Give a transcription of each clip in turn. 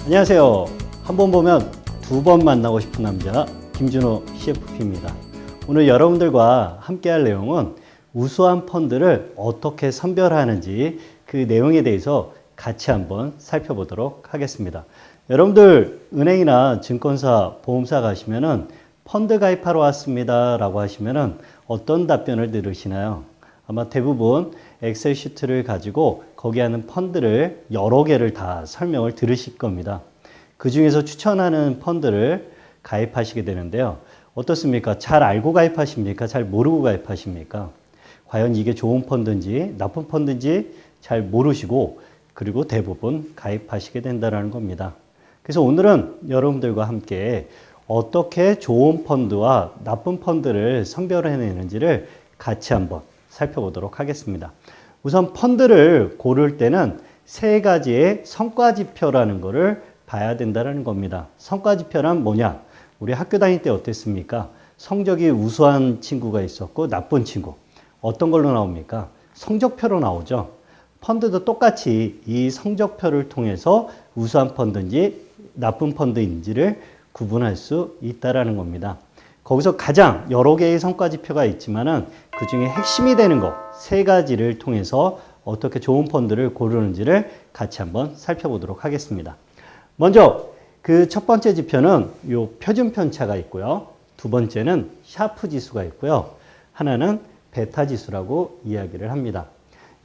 안녕하세요. 한 번 보면 두 번 만나고 싶은 남자 김준호 CFP입니다. 오늘 여러분들과 함께 할 내용은 우수한 펀드를 어떻게 선별하는지 그 내용에 대해서 같이 한번 살펴보도록 하겠습니다. 여러분들 은행이나 증권사, 보험사 가시면은 펀드 가입하러 왔습니다 라고 하시면은 어떤 답변을 들으시나요? 아마 대부분 엑셀 시트를 가지고 거기 하는 펀드를 여러 개를 다 설명을 들으실 겁니다. 그 중에서 추천하는 펀드를 가입하시게 되는데요. 어떻습니까? 잘 알고 가입하십니까? 잘 모르고 가입하십니까? 과연 이게 좋은 펀드인지 나쁜 펀드인지 잘 모르시고 그리고 대부분 가입하시게 된다는 겁니다. 그래서 오늘은 여러분들과 함께 어떻게 좋은 펀드와 나쁜 펀드를 선별해내는지를 같이 한번 살펴보도록 하겠습니다. 우선 펀드를 고를 때는 세 가지의 성과지표라는 것을 봐야 된다는 겁니다. 성과지표란 뭐냐? 우리 학교 다닐 때 어땠습니까? 성적이 우수한 친구가 있었고 나쁜 친구. 어떤 걸로 나옵니까? 성적표로 나오죠. 펀드도 똑같이 이 성적표를 통해서 우수한 펀드인지 나쁜 펀드인지를 구분할 수 있다는 겁니다. 거기서 가장 여러 개의 성과지표가 있지만은 그 중에 핵심이 되는 것 세 가지를 통해서 어떻게 좋은 펀드를 고르는지를 같이 한번 살펴보도록 하겠습니다. 먼저 그 첫 번째 지표는 요 표준 편차가 있고요. 두 번째는 샤프 지수가 있고요. 하나는 베타 지수라고 이야기를 합니다.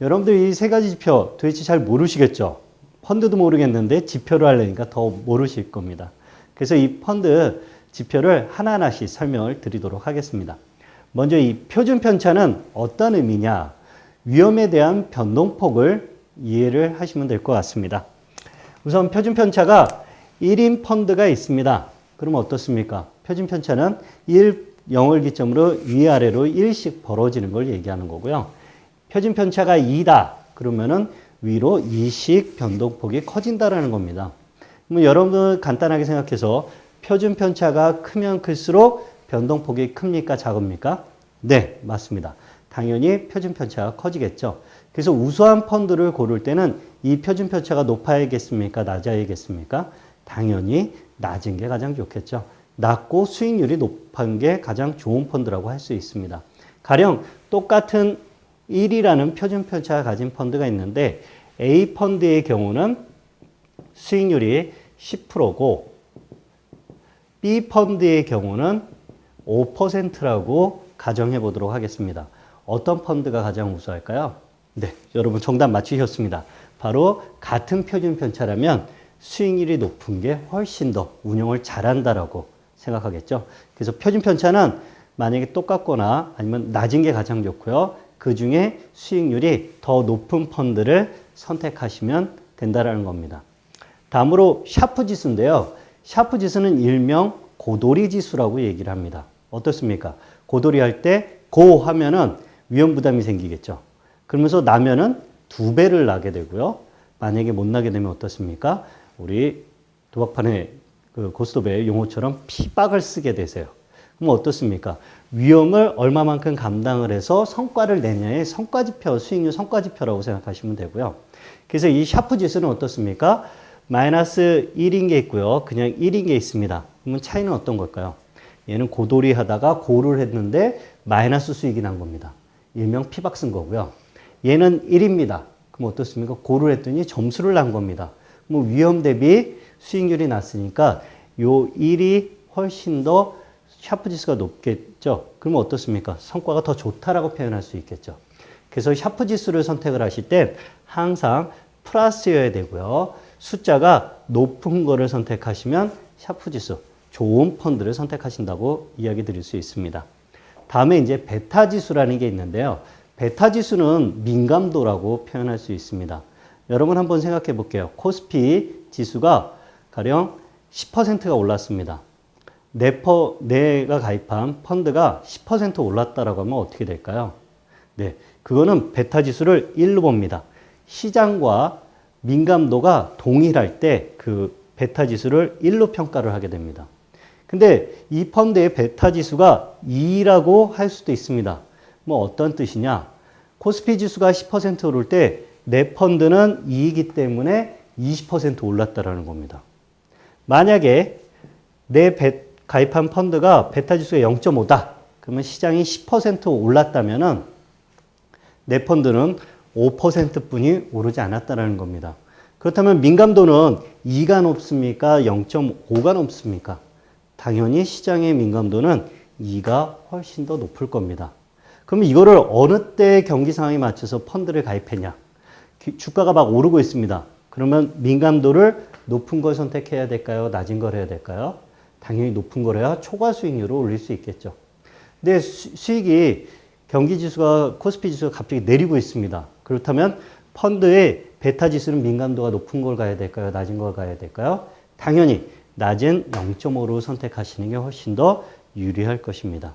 여러분들 이 세 가지 지표 도대체 잘 모르시겠죠? 펀드도 모르겠는데 지표를 하려니까 더 모르실 겁니다. 그래서 이 펀드 지표를 하나하나씩 설명을 드리도록 하겠습니다. 먼저 이 표준 편차는 어떤 의미냐? 위험에 대한 변동폭을 이해를 하시면 될 것 같습니다. 우선 표준 편차가 1인 펀드가 있습니다. 그러면 어떻습니까? 표준 편차는 0을 기점으로 위아래로 1씩 벌어지는 걸 얘기하는 거고요. 표준 편차가 2다. 그러면은 위로 2씩 변동폭이 커진다라는 겁니다. 그럼 여러분들 간단하게 생각해서 표준 편차가 크면 클수록 변동폭이 큽니까? 작습니까? 네, 맞습니다. 당연히 표준 편차가 커지겠죠. 그래서 우수한 펀드를 고를 때는 이 표준 편차가 높아야겠습니까? 낮아야겠습니까? 당연히 낮은 게 가장 좋겠죠. 낮고 수익률이 높은 게 가장 좋은 펀드라고 할 수 있습니다. 가령 똑같은 1이라는 표준 편차가 가진 펀드가 있는데 A 펀드의 경우는 수익률이 10%고 B 펀드의 경우는 5%라고 가정해 보도록 하겠습니다. 어떤 펀드가 가장 우수할까요? 네, 여러분 정답 맞추셨습니다. 바로 같은 표준 편차라면 수익률이 높은 게 훨씬 더 운용을 잘한다라고 생각하겠죠. 그래서 표준 편차는 만약에 똑같거나 아니면 낮은 게 가장 좋고요. 그 중에 수익률이 더 높은 펀드를 선택하시면 된다는 겁니다. 다음으로 샤프 지수인데요. 샤프 지수는 일명 고도리 지수라고 얘기를 합니다. 어떻습니까? 고도리 할 때 고 하면은 위험 부담이 생기겠죠. 그러면서 나면은 2배를 나게 되고요. 만약에 못 나게 되면 어떻습니까? 우리 도박판의 그 고스톱의 용어처럼 피박을 쓰게 되세요. 그럼 어떻습니까? 위험을 얼마만큼 감당을 해서 성과를 내냐의 성과지표, 수익률 성과지표라고 생각하시면 되고요. 그래서 이 샤프 지수는 어떻습니까? 마이너스 1인 게 있고요. 그냥 1인 게 있습니다. 그러면 차이는 어떤 걸까요? 얘는 고도리 하다가 고를 했는데 마이너스 수익이 난 겁니다. 일명 피박 쓴 거고요. 얘는 1입니다. 그럼 어떻습니까? 고를 했더니 점수를 난 겁니다. 뭐 위험 대비 수익률이 낮으니까 요 1이 훨씬 더 샤프 지수가 높겠죠. 그러면 어떻습니까? 성과가 더 좋다라고 표현할 수 있겠죠. 그래서 샤프 지수를 선택을 하실 때 항상 플러스여야 되고요. 숫자가 높은 거를 선택하시면 샤프 지수, 좋은 펀드를 선택하신다고 이야기 드릴 수 있습니다. 다음에 이제 베타 지수라는 게 있는데요. 베타 지수는 민감도라고 표현할 수 있습니다. 여러분 한번 생각해 볼게요. 코스피 지수가 가령 10%가 올랐습니다. 내가 가입한 펀드가 10% 올랐다라고 하면 어떻게 될까요? 네, 그거는 베타 지수를 1로 봅니다. 시장과 민감도가 동일할 때 그 베타 지수를 1로 평가를 하게 됩니다. 근데 이 펀드의 베타 지수가 2라고 할 수도 있습니다. 뭐 어떤 뜻이냐? 코스피 지수가 10% 오를 때 내 펀드는 2이기 때문에 20% 올랐다라는 겁니다. 만약에 내 가입한 펀드가 베타 지수가 0.5다. 그러면 시장이 10% 올랐다면은 내 펀드는 5%뿐이 오르지 않았다라는 겁니다. 그렇다면 민감도는 2가 높습니까? 0.5가 높습니까? 당연히 시장의 민감도는 2가 훨씬 더 높을 겁니다. 그럼 이거를 어느 때 경기 상황에 맞춰서 펀드를 가입했냐? 주가가 막 오르고 있습니다. 그러면 민감도를 높은 걸 선택해야 될까요? 낮은 걸 해야 될까요? 당연히 높은 걸 해야 초과 수익률을 올릴 수 있겠죠. 근데 수익이 경기 지수가 코스피 지수가 갑자기 내리고 있습니다. 그렇다면 펀드의 베타 지수는 민감도가 높은 걸 가야 될까요? 낮은 걸 가야 될까요? 당연히 낮은 0.5로 선택하시는 게 훨씬 더 유리할 것입니다.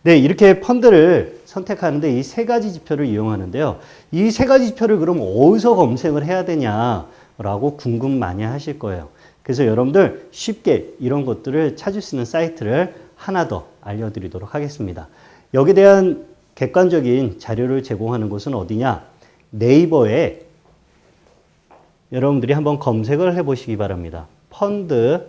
네, 이렇게 펀드를 선택하는데 이 세 가지 지표를 이용하는데요. 이 세 가지 지표를 그럼 어디서 검색을 해야 되냐라고 궁금 많이 하실 거예요. 그래서 여러분들 쉽게 이런 것들을 찾을 수 있는 사이트를 하나 더 알려드리도록 하겠습니다. 여기에 대한 객관적인 자료를 제공하는 곳은 어디냐? 네이버에 여러분들이 한번 검색을 해보시기 바랍니다. 펀드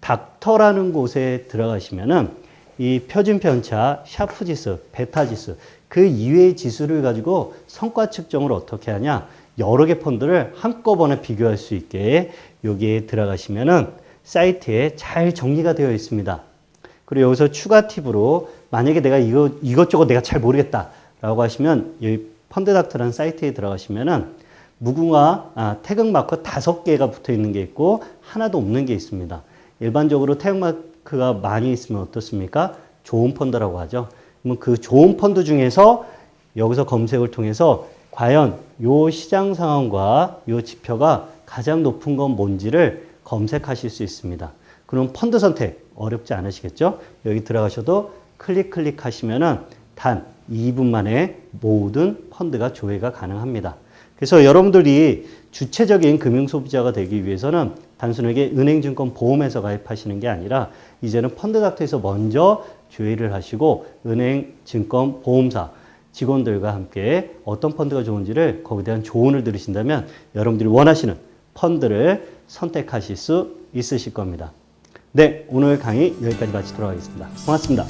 닥터라는 곳에 들어가시면은 이 표준 편차, 샤프 지수, 베타 지수, 그 이외의 지수를 가지고 성과 측정을 어떻게 하냐? 여러 개 펀드를 한꺼번에 비교할 수 있게 여기에 들어가시면은 사이트에 잘 정리가 되어 있습니다. 그리고 여기서 추가 팁으로 만약에 내가 이것저것 내가 잘 모르겠다라고 하시면 이 펀드 닥터라는 사이트에 들어가시면은 무궁화 태극 마크 5개가 붙어 있는 게 있고 하나도 없는 게 있습니다. 일반적으로 태극 마크가 많이 있으면 어떻습니까? 좋은 펀드라고 하죠. 그러면 그 좋은 펀드 중에서 여기서 검색을 통해서 과연 요 시장 상황과 요 지표가 가장 높은 건 뭔지를 검색하실 수 있습니다. 그럼 펀드 선택 어렵지 않으시겠죠? 여기 들어가셔도 클릭 하시면은 단 2분 만에 모든 펀드가 조회가 가능합니다. 그래서 여러분들이 주체적인 금융소비자가 되기 위해서는 단순하게 은행증권 보험에서 가입하시는 게 아니라 이제는 펀드닥터에서 먼저 조회를 하시고 은행증권 보험사 직원들과 함께 어떤 펀드가 좋은지를 거기에 대한 조언을 들으신다면 여러분들이 원하시는 펀드를 선택하실 수 있으실 겁니다. 네, 오늘 강의 여기까지 마치도록 하겠습니다. 고맙습니다.